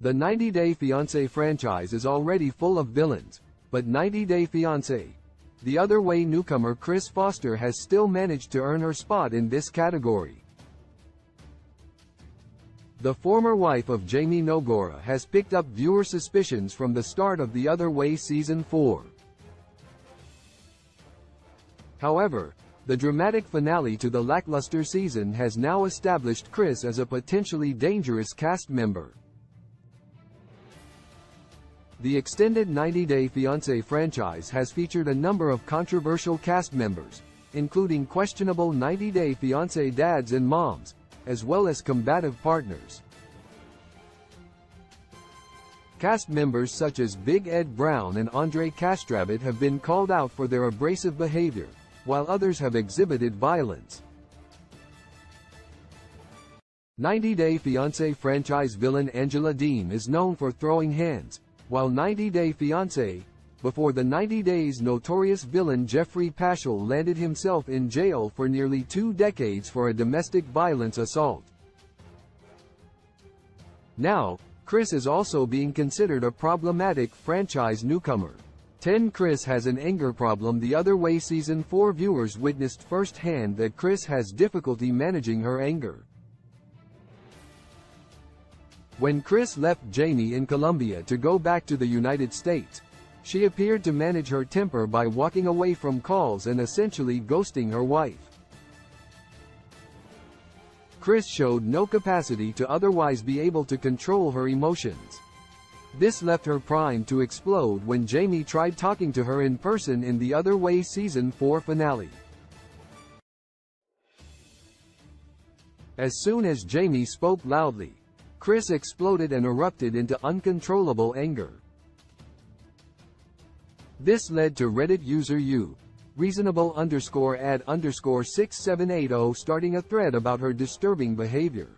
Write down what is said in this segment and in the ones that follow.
The 90 Day Fiancé franchise is already full of villains, but 90 Day Fiancé, the other way newcomer Kris Foster has still managed to earn her spot in this category. The former wife of Jeymi Nogura has picked up viewer suspicions from the start of The Other Way Season 4. However, the dramatic finale to the lackluster season has now established Kris as a potentially dangerous cast member. The extended 90 Day Fiancé franchise has featured a number of controversial cast members, including questionable 90 Day Fiancé dads and moms, as well as combative partners. Cast members such as Big Ed Brown and Andre Castravet have been called out for their abrasive behavior, while others have exhibited violence. 90 Day Fiancé franchise villain Angela Deem is known for throwing hands, while 90 Day Fiancé, before the 90 Days notorious villain Jeffrey Paschal landed himself in jail for nearly 2 decades for a domestic violence assault. Now, Kris is also being considered a problematic franchise newcomer. 10 Kris has an anger problem. The Other Way Season 4 viewers witnessed firsthand that Kris has difficulty managing her anger. When Kris left Jeymi in Colombia to go back to the United States, she appeared to manage her temper by walking away from calls and essentially ghosting her wife. Kris showed no capacity to otherwise be able to control her emotions. This left her primed to explode when Jeymi tried talking to her in person in The Other Way Season 4 finale. As soon as Jeymi spoke loudly, Kris exploded and erupted into uncontrollable anger. This led to Reddit user reasonable_ad_6780 starting a thread about her disturbing behavior.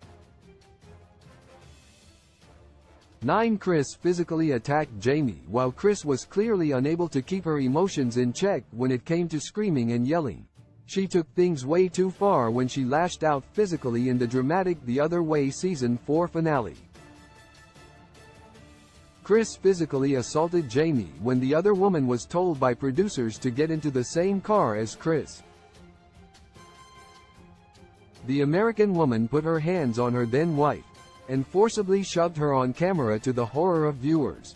9 Kris physically attacked Jeymi while Kris was clearly unable to keep her emotions in check when it came to screaming and yelling. She took things way too far when she lashed out physically in the dramatic The Other Way Season 4 finale. Kris physically assaulted Jeymi when the other woman was told by producers to get into the same car as Kris. The American woman put her hands on her then wife, and forcibly shoved her on camera to the horror of viewers.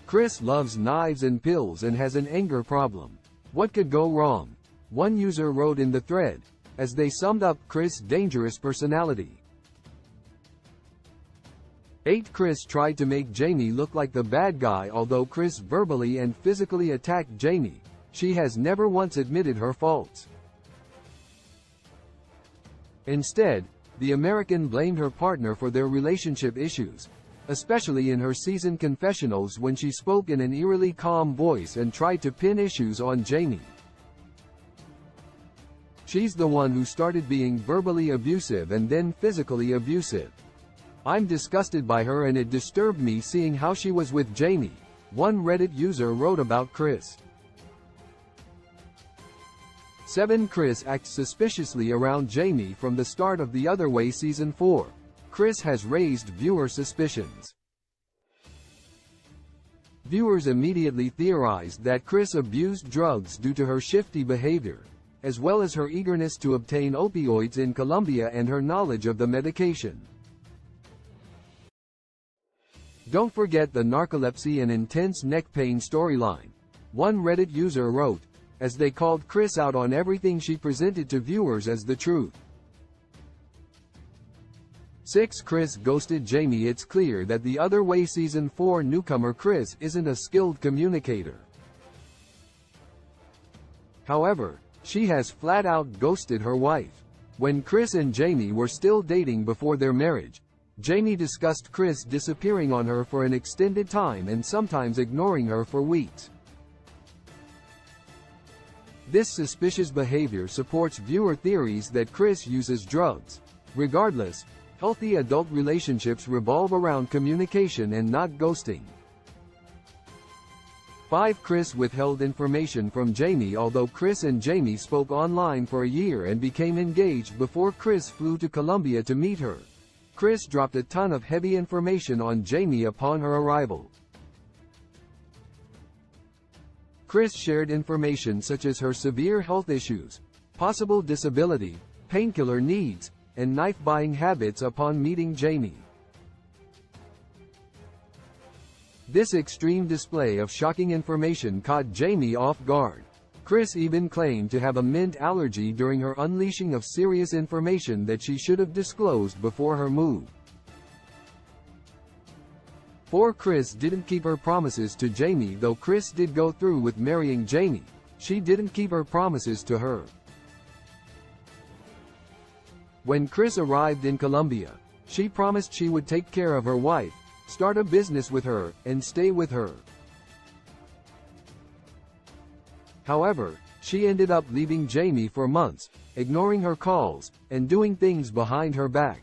Kris loves knives and pills and has an anger problem. What could go wrong? One user wrote in the thread, as they summed up Kris' dangerous personality. 8 Kris tried to make Jeymi look like the bad guy. Although Kris verbally and physically attacked Jeymi, she has never once admitted her faults. Instead, the American blamed her partner for their relationship issues, especially in her season confessionals when she spoke in an eerily calm voice and tried to pin issues on Jeymi. She's the one who started being verbally abusive and then physically abusive. I'm disgusted by her and it disturbed me seeing how she was with Jeymi, one Reddit user wrote about Kris. 7 Kris acts suspiciously around Jeymi from the start of The Other Way Season 4. Kris has raised viewer suspicions. Viewers immediately theorized that Kris abused drugs due to her shifty behavior, as well as her eagerness to obtain opioids in Colombia and her knowledge of the medication. Don't forget the narcolepsy and intense neck pain storyline, one Reddit user wrote, as they called Kris out on everything she presented to viewers as the truth. 6 Kris ghosted Jeymi. It's clear that The Other Way Season 4 newcomer Kris isn't a skilled communicator. However, she has flat-out ghosted her wife. When Kris and Jeymi were still dating before their marriage, Jeymi discussed Kris disappearing on her for an extended time and sometimes ignoring her for weeks. This suspicious behavior supports viewer theories that Kris uses drugs. Regardless, healthy adult relationships revolve around communication and not ghosting. 5 Kris withheld information from Jeymi. Although Kris and Jeymi spoke online for a year and became engaged before Kris flew to Colombia to meet her, Kris dropped a ton of heavy information on Jeymi upon her arrival. Kris shared information such as her severe health issues, possible disability, painkiller needs, and knife-buying habits upon meeting Jeymi. This extreme display of shocking information caught Jeymi off guard. Kris even claimed to have a mint allergy during her unleashing of serious information that she should have disclosed before her move. For Kris didn't keep her promises to Jeymi. Though Kris did go through with marrying Jeymi, she didn't keep her promises to her. When Kris arrived in Colombia, she promised she would take care of her wife, start a business with her, and stay with her. However, she ended up leaving Jeymi for months, ignoring her calls, and doing things behind her back.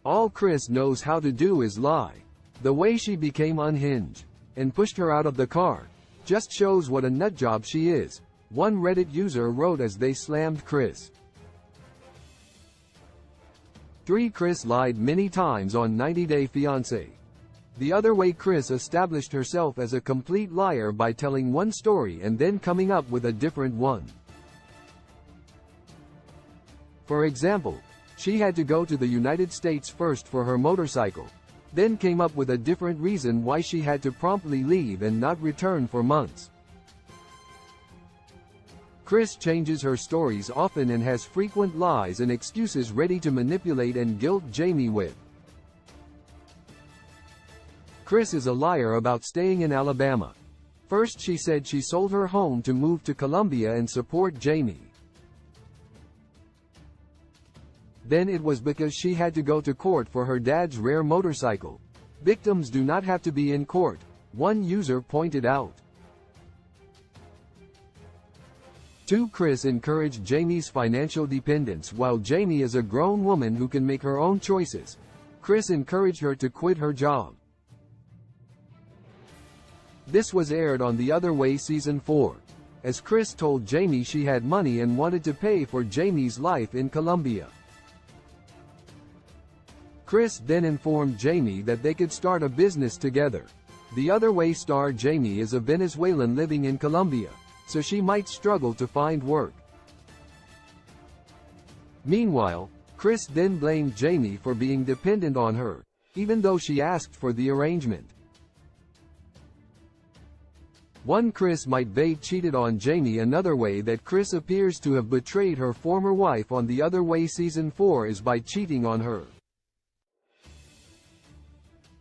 All Kris knows how to do is lie. The way she became unhinged and pushed her out of the car just shows what a nutjob she is, one Reddit user wrote as they slammed Kris. 3. Kris lied many times on 90 Day Fiancé. The other way Kris established herself as a complete liar by telling one story and then coming up with a different one. For example, she had to go to the United States first for her motorcycle, then came up with a different reason why she had to promptly leave and not return for months. Kris changes her stories often and has frequent lies and excuses ready to manipulate and guilt Jeymi with. Kris is a liar about staying in Alabama. First she said she sold her home to move to Colombia and support Jeymi. Then it was because she had to go to court for her dad's rare motorcycle. Victims do not have to be in court, one user pointed out. 2. Kris encouraged Jeymi's financial dependence. While Jeymi is a grown woman who can make her own choices, Kris encouraged her to quit her job. This was aired on The Other Way Season 4, as Kris told Jeymi she had money and wanted to pay for Jeymi's life in Colombia. Kris then informed Jeymi that they could start a business together. The Other Way star Jeymi is a Venezuelan living in Colombia, so she might struggle to find work. Meanwhile, Kris then blamed Jeymi for being dependent on her, even though she asked for the arrangement. 1. Kris might be cheated on Jeymi. Another way that Kris appears to have betrayed her former wife on The Other Way Season 4 is by cheating on her.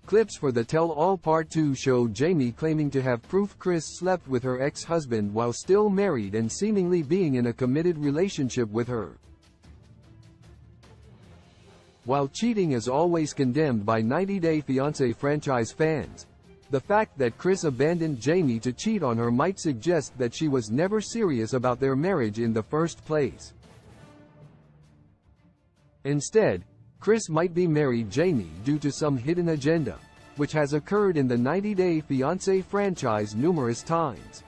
Clips for the Tell-All Part 2 show Jeymi claiming to have proof Kris slept with her ex-husband while still married and seemingly being in a committed relationship with her. While cheating is always condemned by 90 Day Fiancé franchise fans, the fact that Kris abandoned Jeymi to cheat on her might suggest that she was never serious about their marriage in the first place. Instead, Kris might be married Jeymi due to some hidden agenda, which has occurred in the 90 Day Fiancé franchise numerous times.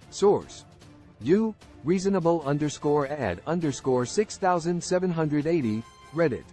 Source: reasonable_ad_6780, Reddit.